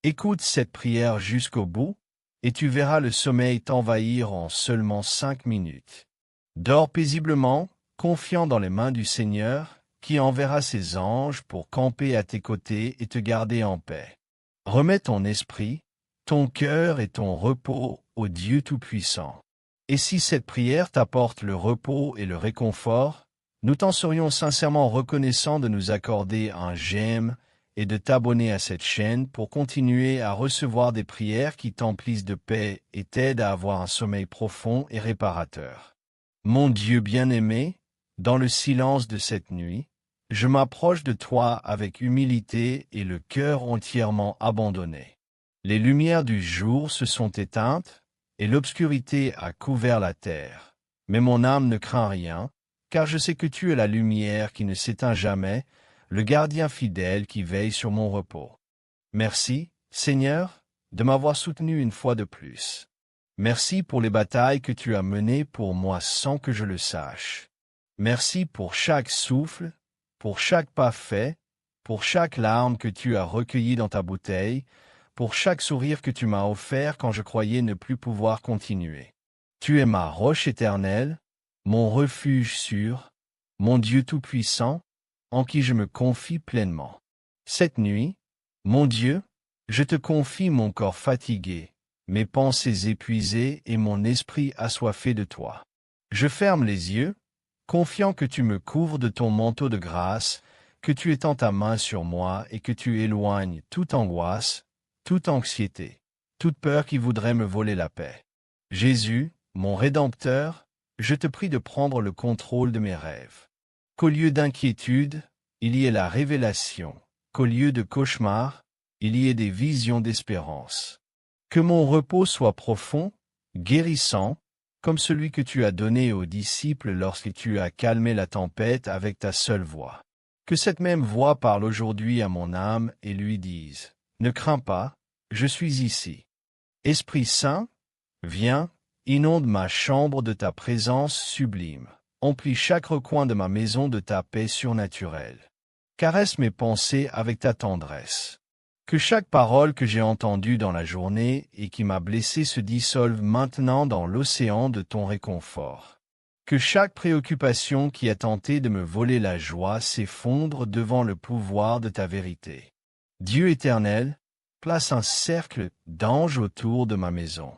Écoute cette prière jusqu'au bout, et tu verras le sommeil t'envahir en seulement 5 minutes. Dors paisiblement, confiant dans les mains du Seigneur, qui enverra ses anges pour camper à tes côtés et te garder en paix. Remets ton esprit, ton cœur et ton repos au Dieu Tout-Puissant. Et si cette prière t'apporte le repos et le réconfort, nous t'en serions sincèrement reconnaissants de nous accorder un j'aime et de t'abonner à cette chaîne pour continuer à recevoir des prières qui t'emplissent de paix et t'aident à avoir un sommeil profond et réparateur. Mon Dieu bien-aimé, dans le silence de cette nuit, je m'approche de toi avec humilité et le cœur entièrement abandonné. Les lumières du jour se sont éteintes, et l'obscurité a couvert la terre. Mais mon âme ne craint rien, car je sais que tu es la lumière qui ne s'éteint jamais, le gardien fidèle qui veille sur mon repos. Merci, Seigneur, de m'avoir soutenu une fois de plus. Merci pour les batailles que tu as menées pour moi sans que je le sache. Merci pour chaque souffle, pour chaque pas fait, pour chaque larme que tu as recueillie dans ta bouteille, pour chaque sourire que tu m'as offert quand je croyais ne plus pouvoir continuer. Tu es ma roche éternelle, mon refuge sûr, mon Dieu tout-puissant, en qui je me confie pleinement. Cette nuit, mon Dieu, je te confie mon corps fatigué, mes pensées épuisées et mon esprit assoiffé de toi. Je ferme les yeux, confiant que tu me couvres de ton manteau de grâce, que tu étends ta main sur moi et que tu éloignes toute angoisse, toute anxiété, toute peur qui voudrait me voler la paix. Jésus, mon Rédempteur, je te prie de prendre le contrôle de mes rêves. Qu'au lieu d'inquiétude, il y ait la révélation, qu'au lieu de cauchemar, il y ait des visions d'espérance. Que mon repos soit profond, guérissant, comme celui que tu as donné aux disciples lorsque tu as calmé la tempête avec ta seule voix. Que cette même voix parle aujourd'hui à mon âme et lui dise « Ne crains pas, je suis ici. » Esprit Saint, viens, inonde ma chambre de ta présence sublime. Emplis chaque recoin de ma maison de ta paix surnaturelle. Caresse mes pensées avec ta tendresse. Que chaque parole que j'ai entendue dans la journée et qui m'a blessé se dissolve maintenant dans l'océan de ton réconfort. Que chaque préoccupation qui a tenté de me voler la joie s'effondre devant le pouvoir de ta vérité. Dieu éternel, place un cercle d'anges autour de ma maison.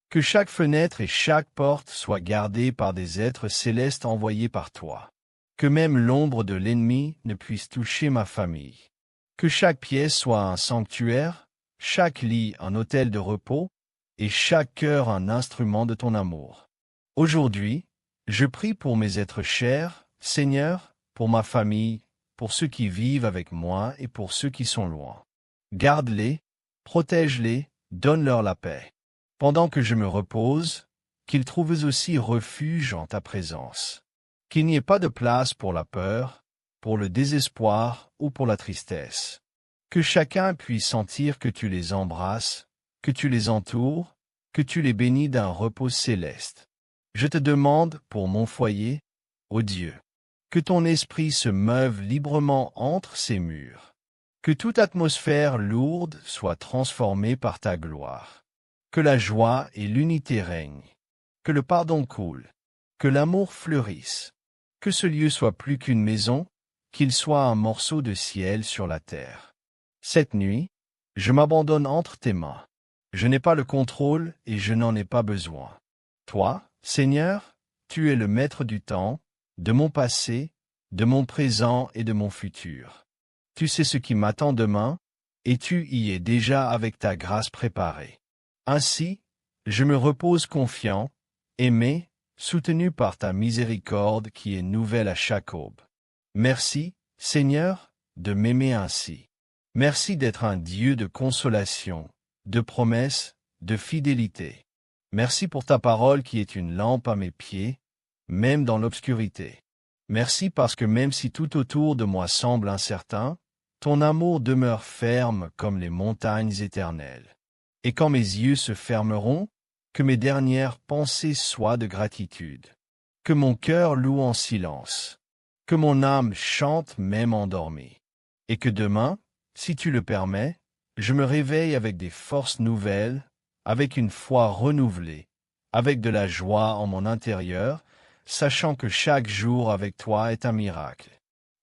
Que chaque fenêtre et chaque porte soient gardées par des êtres célestes envoyés par toi. Que même l'ombre de l'ennemi ne puisse toucher ma famille. Que chaque pièce soit un sanctuaire, chaque lit un autel de repos, et chaque cœur un instrument de ton amour. Aujourd'hui, je prie pour mes êtres chers, Seigneur, pour ma famille, pour ceux qui vivent avec moi et pour ceux qui sont loin. Garde-les, protège-les, donne-leur la paix. Pendant que je me repose, qu'ils trouvent aussi refuge en ta présence. Qu'il n'y ait pas de place pour la peur, pour le désespoir ou pour la tristesse. Que chacun puisse sentir que tu les embrasses, que tu les entoures, que tu les bénis d'un repos céleste. Je te demande pour mon foyer, ô Dieu, que ton esprit se meuve librement entre ces murs. Que toute atmosphère lourde soit transformée par ta gloire. Que la joie et l'unité règnent. Que le pardon coule. Que l'amour fleurisse. Que ce lieu soit plus qu'une maison, qu'il soit un morceau de ciel sur la terre. Cette nuit, je m'abandonne entre tes mains. Je n'ai pas le contrôle et je n'en ai pas besoin. Toi, Seigneur, tu es le maître du temps, de mon passé, de mon présent et de mon futur. Tu sais ce qui m'attend demain, et tu y es déjà avec ta grâce préparée. Ainsi, je me repose confiant, aimé, soutenu par ta miséricorde qui est nouvelle à chaque aube. Merci, Seigneur, de m'aimer ainsi. Merci d'être un Dieu de consolation, de promesses, de fidélité. Merci pour ta parole qui est une lampe à mes pieds, même dans l'obscurité. Merci parce que même si tout autour de moi semble incertain, ton amour demeure ferme comme les montagnes éternelles. Et quand mes yeux se fermeront, que mes dernières pensées soient de gratitude. Que mon cœur loue en silence. Que mon âme chante même endormie. Et que demain, si tu le permets, je me réveille avec des forces nouvelles, avec une foi renouvelée, avec de la joie en mon intérieur, sachant que chaque jour avec toi est un miracle.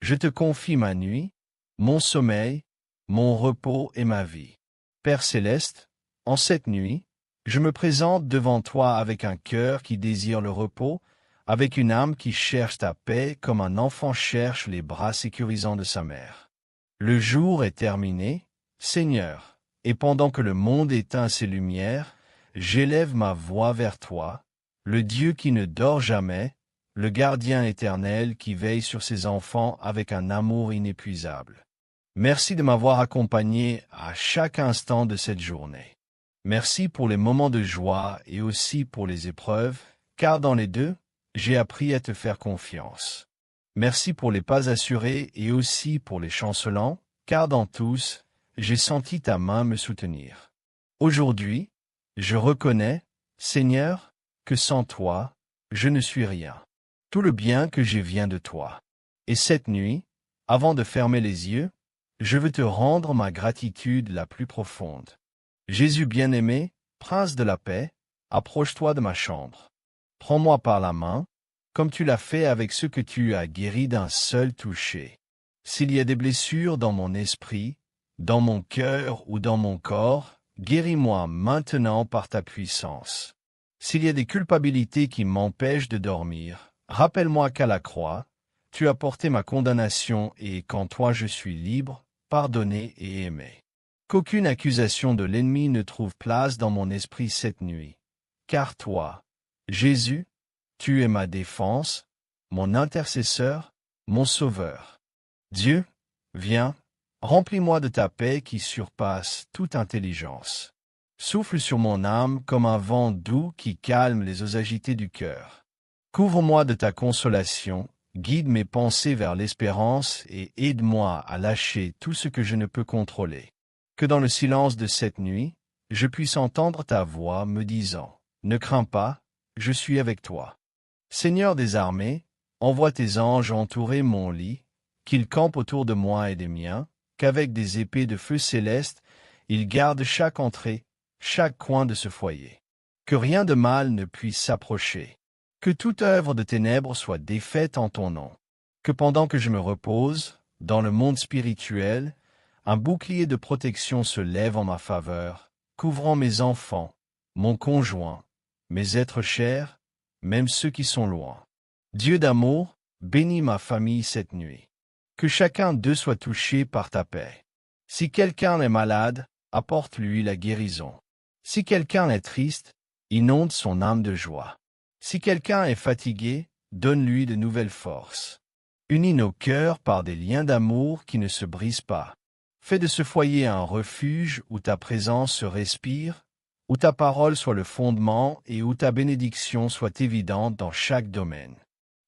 Je te confie ma nuit, mon sommeil, mon repos et ma vie. Père céleste, en cette nuit, je me présente devant toi avec un cœur qui désire le repos, avec une âme qui cherche ta paix comme un enfant cherche les bras sécurisants de sa mère. Le jour est terminé, Seigneur, et pendant que le monde éteint ses lumières, j'élève ma voix vers toi, le Dieu qui ne dort jamais, le gardien éternel qui veille sur ses enfants avec un amour inépuisable. Merci de m'avoir accompagné à chaque instant de cette journée. Merci pour les moments de joie et aussi pour les épreuves, car dans les deux, j'ai appris à te faire confiance. Merci pour les pas assurés et aussi pour les chancelants, car dans tous, j'ai senti ta main me soutenir. Aujourd'hui, je reconnais, Seigneur, que sans toi, je ne suis rien. Tout le bien que j'ai vient de toi. Et cette nuit, avant de fermer les yeux, je veux te rendre ma gratitude la plus profonde. Jésus bien-aimé, Prince de la paix, approche-toi de ma chambre. Prends-moi par la main, comme tu l'as fait avec ceux que tu as guéris d'un seul toucher. S'il y a des blessures dans mon esprit, dans mon cœur ou dans mon corps, guéris-moi maintenant par ta puissance. S'il y a des culpabilités qui m'empêchent de dormir, rappelle-moi qu'à la croix, tu as porté ma condamnation et qu'en toi je suis libre, pardonné et aimé. Qu'aucune accusation de l'ennemi ne trouve place dans mon esprit cette nuit. Car toi, Jésus, tu es ma défense, mon intercesseur, mon sauveur. Dieu, viens, remplis-moi de ta paix qui surpasse toute intelligence. Souffle sur mon âme comme un vent doux qui calme les eaux agitées du cœur. Couvre-moi de ta consolation, guide mes pensées vers l'espérance et aide-moi à lâcher tout ce que je ne peux contrôler. Que dans le silence de cette nuit, je puisse entendre ta voix me disant « Ne crains pas, je suis avec toi ». Seigneur des armées, envoie tes anges entourer mon lit, qu'ils campent autour de moi et des miens, qu'avec des épées de feu céleste, ils gardent chaque entrée, chaque coin de ce foyer. Que rien de mal ne puisse s'approcher. Que toute œuvre de ténèbres soit défaite en ton nom. Que pendant que je me repose, dans le monde spirituel, un bouclier de protection se lève en ma faveur, couvrant mes enfants, mon conjoint, mes êtres chers, même ceux qui sont loin. Dieu d'amour, bénis ma famille cette nuit. Que chacun d'eux soit touché par ta paix. Si quelqu'un est malade, apporte-lui la guérison. Si quelqu'un est triste, inonde son âme de joie. Si quelqu'un est fatigué, donne-lui de nouvelles forces. Unis nos cœurs par des liens d'amour qui ne se brisent pas. Fais de ce foyer un refuge où ta présence se respire, où ta parole soit le fondement et où ta bénédiction soit évidente dans chaque domaine.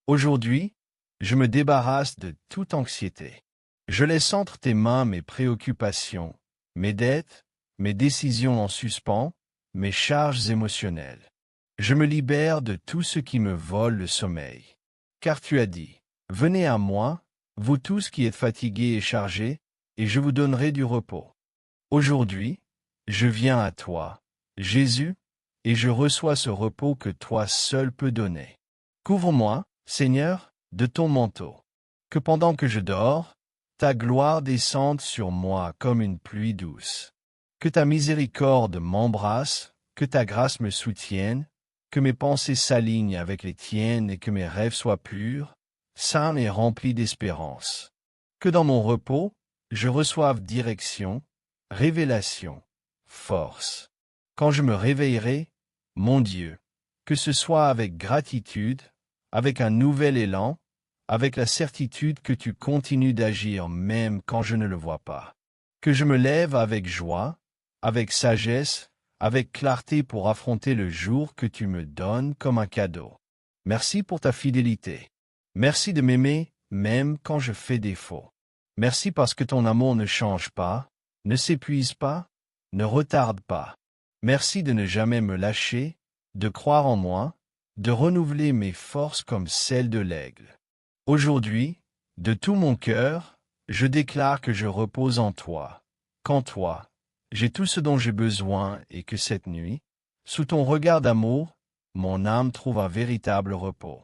Aujourd'hui, je me débarrasse de toute anxiété. Je laisse entre tes mains mes préoccupations, mes dettes, mes décisions en suspens, mes charges émotionnelles. Je me libère de tout ce qui me vole le sommeil. Car tu as dit, « Venez à moi, vous tous qui êtes fatigués et chargés, et je vous donnerai du repos. » Aujourd'hui, je viens à toi, Jésus, et je reçois ce repos que toi seul peux donner. Couvre-moi, Seigneur, de ton manteau. Que pendant que je dors, ta gloire descende sur moi comme une pluie douce. Que ta miséricorde m'embrasse, que ta grâce me soutienne, que mes pensées s'alignent avec les tiennes et que mes rêves soient purs, sains et remplis d'espérance. Que dans mon repos, je reçoive direction, révélation, force. Quand je me réveillerai, mon Dieu, que ce soit avec gratitude, avec un nouvel élan, avec la certitude que tu continues d'agir même quand je ne le vois pas. Que je me lève avec joie, avec sagesse, avec clarté pour affronter le jour que tu me donnes comme un cadeau. Merci pour ta fidélité. Merci de m'aimer même quand je fais défaut. Merci parce que ton amour ne change pas, ne s'épuise pas, ne retarde pas. Merci de ne jamais me lâcher, de croire en moi, de renouveler mes forces comme celles de l'aigle. Aujourd'hui, de tout mon cœur, je déclare que je repose en toi, qu'en toi, j'ai tout ce dont j'ai besoin et que cette nuit, sous ton regard d'amour, mon âme trouve un véritable repos.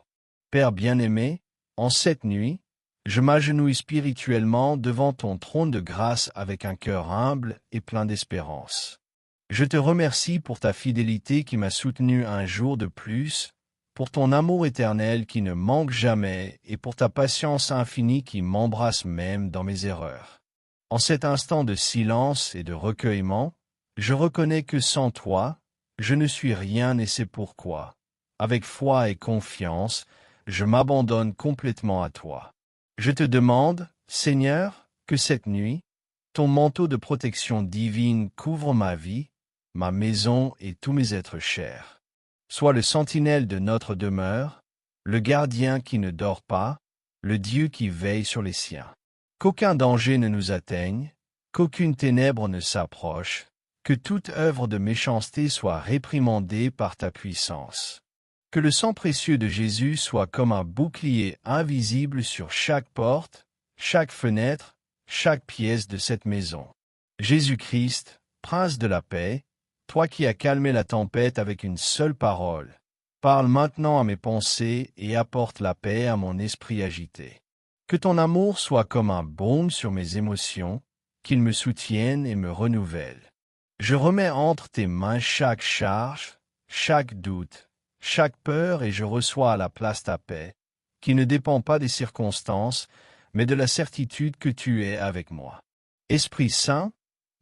Père bien-aimé, en cette nuit, je m'agenouille spirituellement devant ton trône de grâce avec un cœur humble et plein d'espérance. Je te remercie pour ta fidélité qui m'a soutenu un jour de plus, pour ton amour éternel qui ne manque jamais et pour ta patience infinie qui m'embrasse même dans mes erreurs. En cet instant de silence et de recueillement, je reconnais que sans toi, je ne suis rien et c'est pourquoi, avec foi et confiance, je m'abandonne complètement à toi. Je te demande, Seigneur, que cette nuit, ton manteau de protection divine couvre ma vie, ma maison et tous mes êtres chers. Sois le sentinelle de notre demeure, le gardien qui ne dort pas, le Dieu qui veille sur les siens. Qu'aucun danger ne nous atteigne, qu'aucune ténèbre ne s'approche, que toute œuvre de méchanceté soit réprimandée par ta puissance. Que le sang précieux de Jésus soit comme un bouclier invisible sur chaque porte, chaque fenêtre, chaque pièce de cette maison. Jésus-Christ, Prince de la paix, toi qui as calmé la tempête avec une seule parole, parle maintenant à mes pensées et apporte la paix à mon esprit agité. Que ton amour soit comme un baume sur mes émotions, qu'il me soutienne et me renouvelle. Je remets entre tes mains chaque charge, chaque doute, chaque peur et je reçois à la place ta paix, qui ne dépend pas des circonstances, mais de la certitude que tu es avec moi. Esprit Saint,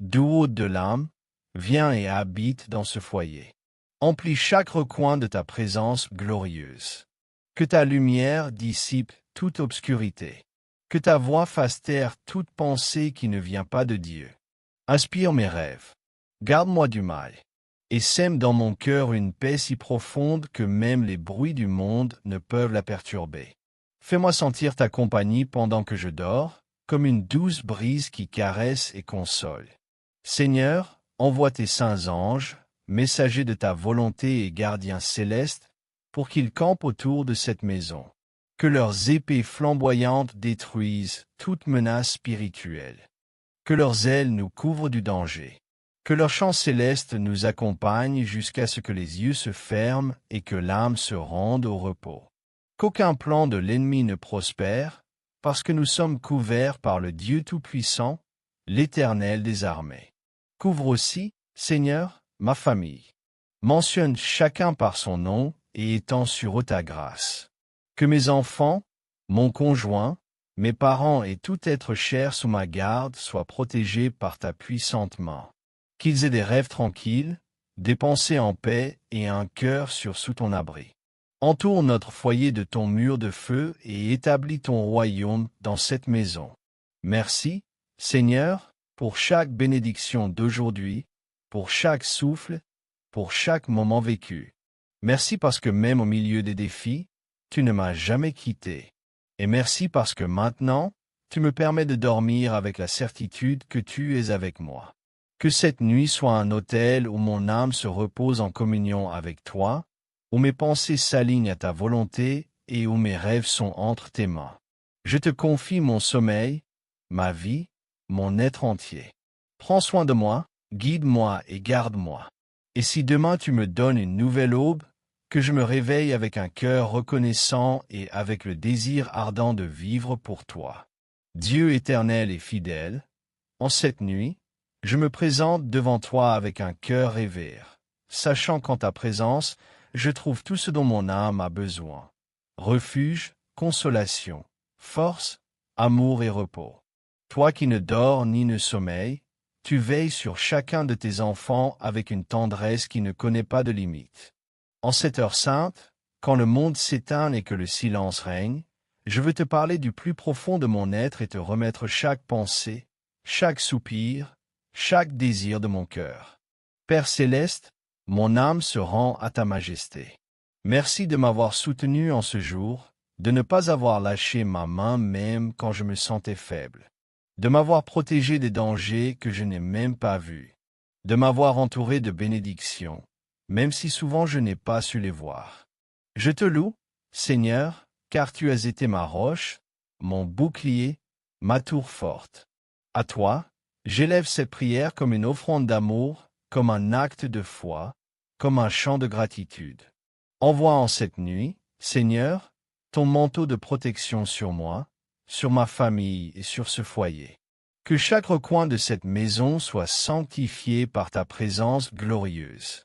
doux de l'âme, viens et habite dans ce foyer. Emplis chaque recoin de ta présence glorieuse. Que ta lumière dissipe toute obscurité. Que ta voix fasse taire toute pensée qui ne vient pas de Dieu. Inspire mes rêves. Garde-moi du mal. Et sème dans mon cœur une paix si profonde que même les bruits du monde ne peuvent la perturber. Fais-moi sentir ta compagnie pendant que je dors, comme une douce brise qui caresse et console. Seigneur, envoie tes saints anges, messagers de ta volonté et gardiens célestes, pour qu'ils campent autour de cette maison. Que leurs épées flamboyantes détruisent toute menace spirituelle. Que leurs ailes nous couvrent du danger. Que leur chant céleste nous accompagne jusqu'à ce que les yeux se ferment et que l'âme se rende au repos. Qu'aucun plan de l'ennemi ne prospère, parce que nous sommes couverts par le Dieu Tout-Puissant, l'Éternel des armées. Couvre aussi, Seigneur, ma famille. Mentionne chacun par son nom et étends sur eux ta grâce. Que mes enfants, mon conjoint, mes parents et tout être cher sous ma garde soient protégés par ta puissante main. Qu'ils aient des rêves tranquilles, des pensées en paix et un cœur sûr sous ton abri. Entoure notre foyer de ton mur de feu et établis ton royaume dans cette maison. Merci, Seigneur, pour chaque bénédiction d'aujourd'hui, pour chaque souffle, pour chaque moment vécu. Merci parce que même au milieu des défis, tu ne m'as jamais quitté. Et merci parce que maintenant, tu me permets de dormir avec la certitude que tu es avec moi. Que cette nuit soit un autel où mon âme se repose en communion avec toi, où mes pensées s'alignent à ta volonté et où mes rêves sont entre tes mains. Je te confie mon sommeil, ma vie, mon être entier. Prends soin de moi, guide-moi et garde-moi. Et si demain tu me donnes une nouvelle aube, que je me réveille avec un cœur reconnaissant et avec le désir ardent de vivre pour toi. Dieu éternel et fidèle, en cette nuit, je me présente devant toi avec un cœur révère, sachant qu'en ta présence, je trouve tout ce dont mon âme a besoin. Refuge, consolation, force, amour et repos. Toi qui ne dors ni ne sommeilles, tu veilles sur chacun de tes enfants avec une tendresse qui ne connaît pas de limite. En cette heure sainte, quand le monde s'éteint et que le silence règne, je veux te parler du plus profond de mon être et te remettre chaque pensée, chaque soupir, chaque désir de mon cœur. Père céleste, mon âme se rend à ta majesté. Merci de m'avoir soutenu en ce jour, de ne pas avoir lâché ma main même quand je me sentais faible, de m'avoir protégé des dangers que je n'ai même pas vus, de m'avoir entouré de bénédictions, même si souvent je n'ai pas su les voir. Je te loue, Seigneur, car tu as été ma roche, mon bouclier, ma tour forte. À toi, J'élève cette prière comme une offrande d'amour, comme un acte de foi, comme un chant de gratitude. Envoie en cette nuit, Seigneur, ton manteau de protection sur moi, sur ma famille et sur ce foyer. Que chaque recoin de cette maison soit sanctifié par ta présence glorieuse.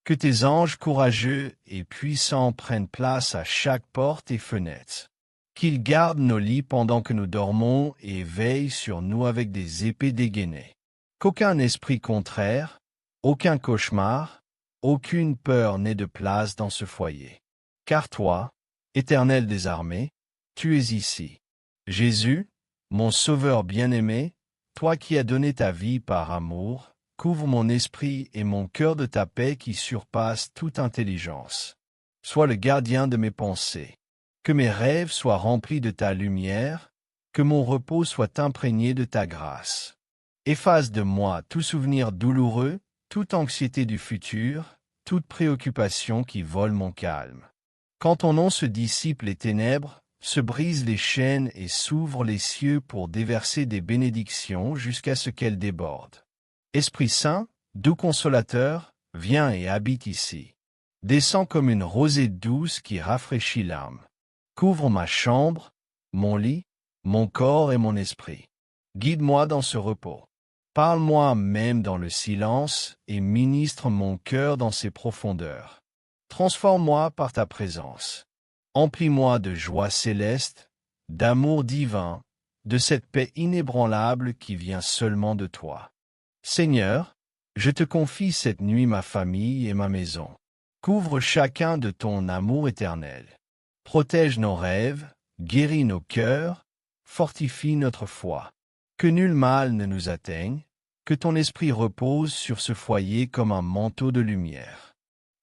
Que tes anges courageux et puissants prennent place à chaque porte et fenêtre. Qu'ils gardent nos lits pendant que nous dormons et veillent sur nous avec des épées dégainées. Qu'aucun esprit contraire, aucun cauchemar, aucune peur n'ait de place dans ce foyer. Car toi, Éternel des armées, tu es ici. Jésus, mon Sauveur bien-aimé, toi qui as donné ta vie par amour, couvre mon esprit et mon cœur de ta paix qui surpasse toute intelligence. Sois le gardien de mes pensées. Que mes rêves soient remplis de ta lumière, que mon repos soit imprégné de ta grâce. Efface de moi tout souvenir douloureux, toute anxiété du futur, toute préoccupation qui vole mon calme. Quand ton nom se dissipe les ténèbres, se brisent les chaînes et s'ouvrent les cieux pour déverser des bénédictions jusqu'à ce qu'elles débordent. Esprit Saint, doux consolateur, viens et habite ici. Descends comme une rosée douce qui rafraîchit l'âme. Couvre ma chambre, mon lit, mon corps et mon esprit. Guide-moi dans ce repos. Parle-moi même dans le silence et ministre mon cœur dans ses profondeurs. Transforme-moi par ta présence. Emplis-moi de joie céleste, d'amour divin, de cette paix inébranlable qui vient seulement de toi. Seigneur, je te confie cette nuit ma famille et ma maison. Couvre chacun de ton amour éternel. Protège nos rêves, guéris nos cœurs, fortifie notre foi. Que nul mal ne nous atteigne, que ton esprit repose sur ce foyer comme un manteau de lumière.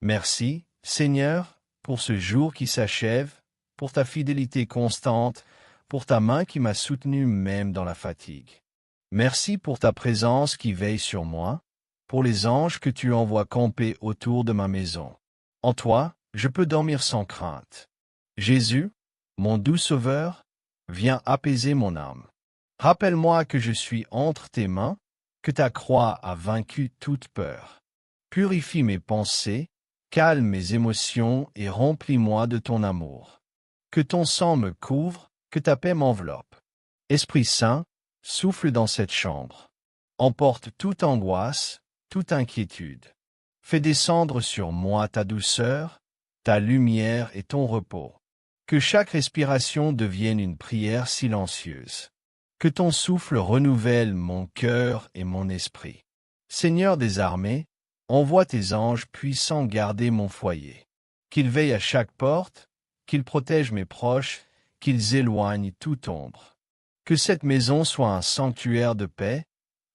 Merci, Seigneur, pour ce jour qui s'achève, pour ta fidélité constante, pour ta main qui m'a soutenu même dans la fatigue. Merci pour ta présence qui veille sur moi, pour les anges que tu envoies camper autour de ma maison. En toi, je peux dormir sans crainte. Jésus, mon doux Sauveur, viens apaiser mon âme. Rappelle-moi que je suis entre tes mains, que ta croix a vaincu toute peur. Purifie mes pensées, calme mes émotions et remplis-moi de ton amour. Que ton sang me couvre, que ta paix m'enveloppe. Esprit Saint, souffle dans cette chambre. Emporte toute angoisse, toute inquiétude. Fais descendre sur moi ta douceur, ta lumière et ton repos. Que chaque respiration devienne une prière silencieuse. Que ton souffle renouvelle mon cœur et mon esprit. Seigneur des armées, envoie tes anges puissants garder mon foyer. Qu'ils veillent à chaque porte, qu'ils protègent mes proches, qu'ils éloignent toute ombre. Que cette maison soit un sanctuaire de paix,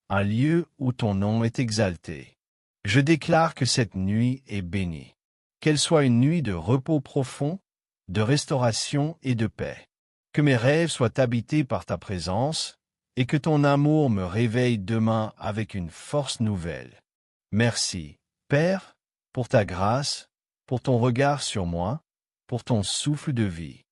un lieu où ton nom est exalté. Je déclare que cette nuit est bénie. Qu'elle soit une nuit de repos profond, de restauration et de paix. Que mes rêves soient habités par ta présence, et que ton amour me réveille demain avec une force nouvelle. Merci, Père, pour ta grâce, pour ton regard sur moi, pour ton souffle de vie.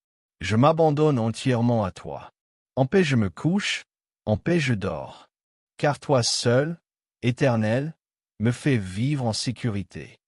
Je m'abandonne entièrement à toi. En paix je me couche, en paix je dors. Car toi seul, Éternel, me fais vivre en sécurité.